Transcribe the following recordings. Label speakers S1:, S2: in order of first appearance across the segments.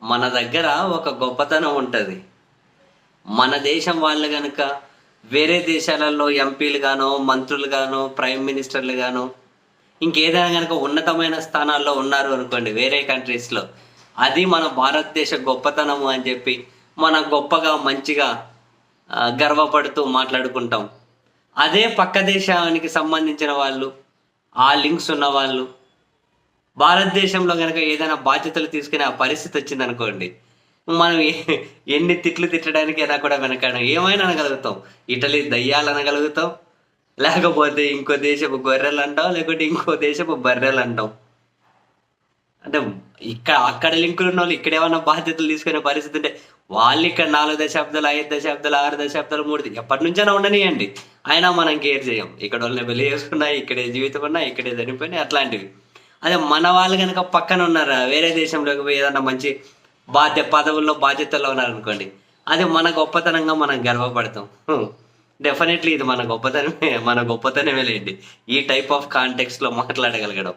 S1: మన దగ్గర ఒక గొప్పతనం ఉంటది. మన దేశం వాళ్ళు గనక వేరే దేశాలలో ఎంపీలు గానో, మంత్రులు గానో, ప్రైమ్ మినిస్టర్‌లు గానో, ఇంకేదైనా గనక ఉన్నతమైన స్థానాల్లో ఉన్నారు అనుకోండి వేరే కంట్రీస్‌లో. అది మన భారతదేశ గొప్పతనము అని చెప్పి, మనం గొప్పగా, మంచిగా గర్వపడుతూ మాట్లాడుకుంటాం. అదే పక్క దేశానికి సంబంధించిన వాళ్ళు, ఆ లింక్స్ ఉన్నవాళ్ళు భారతదేశంలో గనక ఏదైనా బాధ్యతలు తీసుకునే ఆ పరిస్థితి వచ్చిందనుకోండి, మనం ఎన్ని తిట్లు తిట్టడానికైనా కూడా వెనకాడం. ఏమైనా అనగలుగుతాం. ఇటలీ దయ్యాలనగలుగుతాం. లేకపోతే ఇంకో దేశపు గొర్రెలంటాం. లేకపోతే ఇంకో దేశపు బర్రెలంటాం. అంటే అక్కడ లింకులున్నోళ్ళు ఇక్కడేమన్నా బాధ్యతలు తీసుకునే పరిస్థితి ఉంటే, వాళ్ళిక్కడ 4 దశాబ్దాలు, 5 దశాబ్దాలు, 6 దశాబ్దాలు, 3 ఎప్పటినుంచైనా ఉండనియండి. అయినా మనం కేర్ చేయం. ఇక్కడోళ్ళని పెళ్లి చేసుకున్నా, ఇక్కడే జీవితం ఉన్నా, ఇక్కడే చనిపోయినా అట్లాంటివి. అదే మన వాళ్ళు గనక పక్కన ఉన్నారా, వేరే దేశంలోకి పోయి ఏదన్నా మంచి పదవుల్లో, బాధ్యతల్లో ఉన్నారనుకోండి. అది మన గొప్పతనంగా మనం గర్వపడతాం. డెఫినైట్‌లీ ఇది మన గొప్పతనమే లేండి. ఈ టైప్ ఆఫ్ కాంటెక్స్ట్‌లో మాట్లాడగలగడం.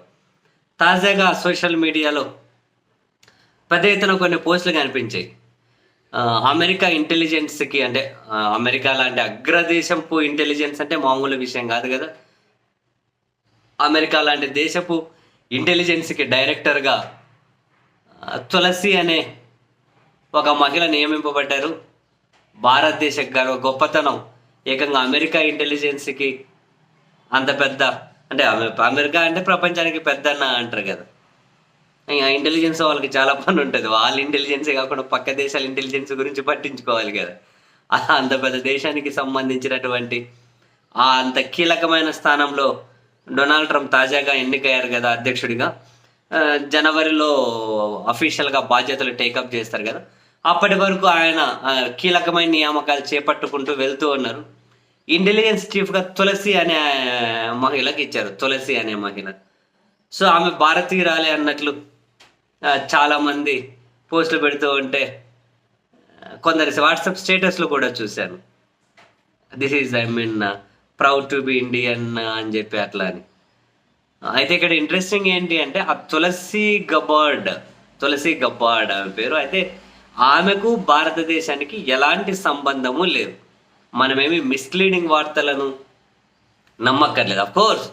S1: తాజాగా సోషల్ మీడియాలో పెద్ద ఎత్తున కొన్ని పోస్టులు కనిపించాయి. అమెరికా ఇంటెలిజెన్స్‌కి అంటే అమెరికా లాంటి అగ్రదేశపు ఇంటెలిజెన్స్ అంటే మామూలు విషయం కాదు కదా! అమెరికా లాంటి దేశపు ఇంటెలిజెన్స్‌కి డైరెక్టర్‌గా తులసి అనే ఒక మహిళ నియమింపబడ్డారు. భారతదేశ గొప్పతనం ఏకంగా అమెరికా ఇంటెలిజెన్స్‌కి అంత పెద్ద అంటే అమెరికా అంటే ప్రపంచానికి పెద్దన్న అంటారు కదా! ఇంగ ఇంటెలిజెన్స్ వాళ్ళకి చాలా పనుంటది. వాళ్ళ ఇంటెలిజెన్సే కాకుండా పక్క దేశాల ఇంటెలిజెన్స్ గురించి పట్టించుకోవాలి కదా! అంత పెద్ద దేశానికి సంబంధించినటువంటి అంత కీలకమైన స్థానంలో డొనాల్డ్ ట్రంప్ తాజాగా ఎన్నికయ్యారు కదా అధ్యక్షుడిగా. జనవరిలో అఫీషియల్‌గా బాధ్యతలు టేకప్ చేస్తారు కదా! అప్పటి వరకు ఆయన కీలకమైన నియామకాలు చేపట్టుకుంటూ వెళ్తూ ఉన్నారు. ఇంటెలిజెన్స్ చీఫ్‌గా తులసి అనే మహిళకి ఇచ్చారు. తులసి అనే మహిళ. సో, ఆమె భారతీయురాలే అన్నట్లు చాలామంది పోస్టులు పెడుతూ ఉంటే కొందరి వాట్సాప్ స్టేటస్‌లో కూడా చూశాను. This is proud to be Indian అని చెప్పి అట్లా అని. అయితే ఇక్కడ ఇంట్రెస్టింగ్ ఏంటి అంటే ఆ తులసి గబ్బార్డ్ ఆమె పేరు. అయితే ఆమెకు భారతదేశానికి ఎలాంటి సంబంధము లేదు. మనమేమి మిస్‌లీడింగ్ వార్తలను నమ్మక్కర్లేదు. అఫ్‌కోర్స్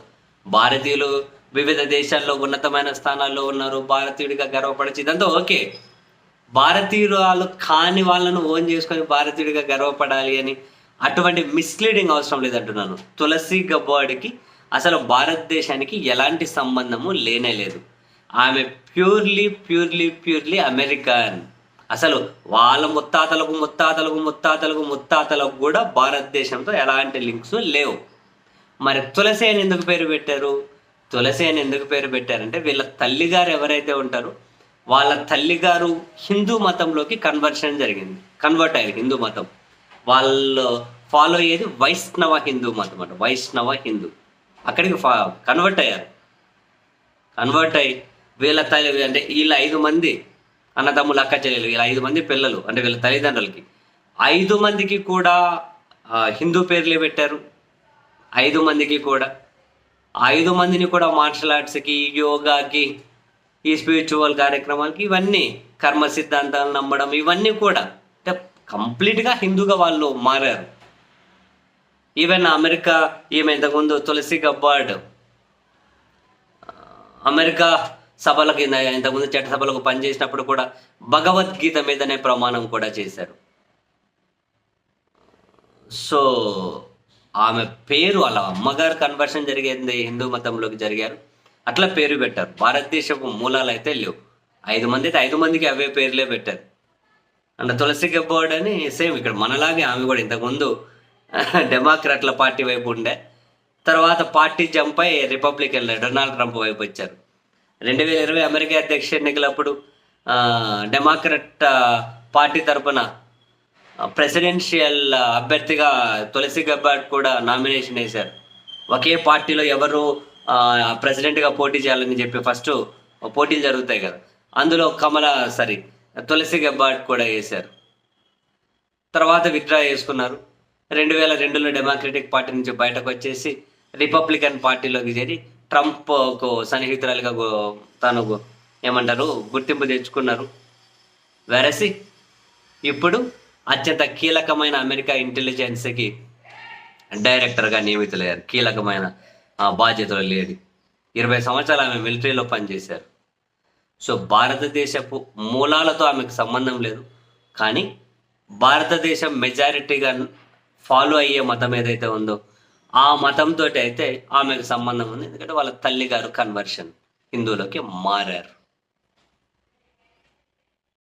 S1: భారతీయులు వివిధ దేశాల్లో ఉన్నతమైన స్థానాల్లో ఉన్నారు. భారతీయుడిగా గర్వపడొచ్చు. ఇదంతా ఓకే. భారతీయురాలు కాని వాళ్ళను ఓన్ చేసుకొని భారతీయుడిగా గర్వపడాలి అని అటువంటి మిస్‌లీడింగ్ అవసరం లేదంటున్నాను. తులసి గబ్బార్డ్‌కి అసలు భారతదేశానికి ఎలాంటి సంబంధము లేనే లేదు. ఆమె ప్యూర్లీ అమెరికన్. అసలు వాళ్ళ ముత్తాతలకు కూడా భారతదేశంతో ఎలాంటి లింక్స్ లేవు. మరి తులసి అని ఎందుకు పేరు పెట్టారు? తులసి అని ఎందుకు పేరు పెట్టారంటే వీళ్ళ తల్లిగారు ఎవరైతే ఉంటారో వాళ్ళ తల్లిగారు హిందూ మతంలోకి కన్వర్ట్ అయ్యారు హిందూ మతం. వాళ్ళు ఫాలో అయ్యేది వైష్ణవ హిందూ మతం అంట. వైష్ణవ హిందూ అక్కడికి కన్వర్ట్ అయ్యారు. కన్వర్ట్ అయ్యి వీళ్ళ తల్లి అంటే వీళ్ళ 5 మంది అన్నదమ్ములు, అక్క చెల్లెలు, వీళ్ళ 5 మంది పిల్లలు అంటే వీళ్ళ తల్లిదండ్రులకి 5 మందికి కూడా హిందూ పేర్లే పెట్టారు. 5 మందికి కూడా 5 మందిని కూడా మార్షల్ ఆర్ట్స్‌కి, యోగాకి, ఈ స్పిరిచువల్ కార్యక్రమాలకి ఇవన్నీ కర్మ సిద్ధాంతాలు నమ్మడం ఇవన్నీ కూడా అంటే కంప్లీట్‌గా హిందూగా వాళ్ళు మారారు. ఈవెన్ అమెరికా ఈమె ఇంతకుముందు తులసి గబ్బార్డ్ అమెరికా సభలకి ఇంతకుముందు చట్టసభలకు పనిచేసినప్పుడు కూడా భగవద్గీత మీదనే ప్రమాణం కూడా చేశారు. సో ఆమె పేరు అలా అమ్మగారు కన్వర్షన్ జరిగింది హిందూ మతంలోకి జరిగారు. అట్లా పేరు పెట్టారు. భారతదేశపు మూలాలు అయితే లేవు. 5 మంది అయితే 5 మందికి అవే పేర్లే పెట్టారు. అండ్ తులసి గబ్బార్డ్ అని సేమ్ ఇక్కడ మనలాగే ఆమె కూడా ఇంతకుముందు డెమోక్రాట్ల పార్టీ వైపు ఉండే. తర్వాత పార్టీ జంప్ అయి రిపబ్లికన్ డొనాల్డ్ ట్రంప్ వైపు వచ్చారు. 2020 అమెరికా అధ్యక్ష ఎన్నికలప్పుడు డెమోక్రట్ పార్టీ తరపున ప్రెసిడెన్షియల్ అభ్యర్థిగా తులసి గబ్బార్డ్ కూడా నామినేషన్ వేశారు. ఒకే పార్టీలో ఎవరు ప్రెసిడెంట్గా పోటీ చేయాలని చెప్పి ఫస్ట్ పోటీలు జరుగుతాయి కదా, అందులో తులసి గబ్బార్డ్ కూడా వేశారు. తర్వాత విత్డ్రా చేసుకున్నారు. 2002లో డెమోక్రటిక్ పార్టీ నుంచి బయటకు వచ్చేసి రిపబ్లికన్ పార్టీలోకి చేరి ట్రంప్కు సన్నిహితురాలుగా తను ఏమంటారు గుర్తింపు తెచ్చుకున్నారు. వెరసి ఇప్పుడు అత్యంత కీలకమైన అమెరికా ఇంటెలిజెన్స్కి డైరెక్టర్గా నియమితులయ్యారు. కీలకమైన బాధ్యతలు లేడి 20 సంవత్సరాలు ఆమె మిలిటరీలో పనిచేశారు. సో భారతదేశపు మూలాలతో ఆమెకు సంబంధం లేదు, కానీ భారతదేశం మెజారిటీగా ఫాలో అయ్యే మతం ఏదైతే ఉందో ఆ మతంతో అయితే ఆమెకు సంబంధం ఉంది. ఎందుకంటే వాళ్ళ తల్లి గారు కన్వర్షన్ హిందువులోకి మారారు.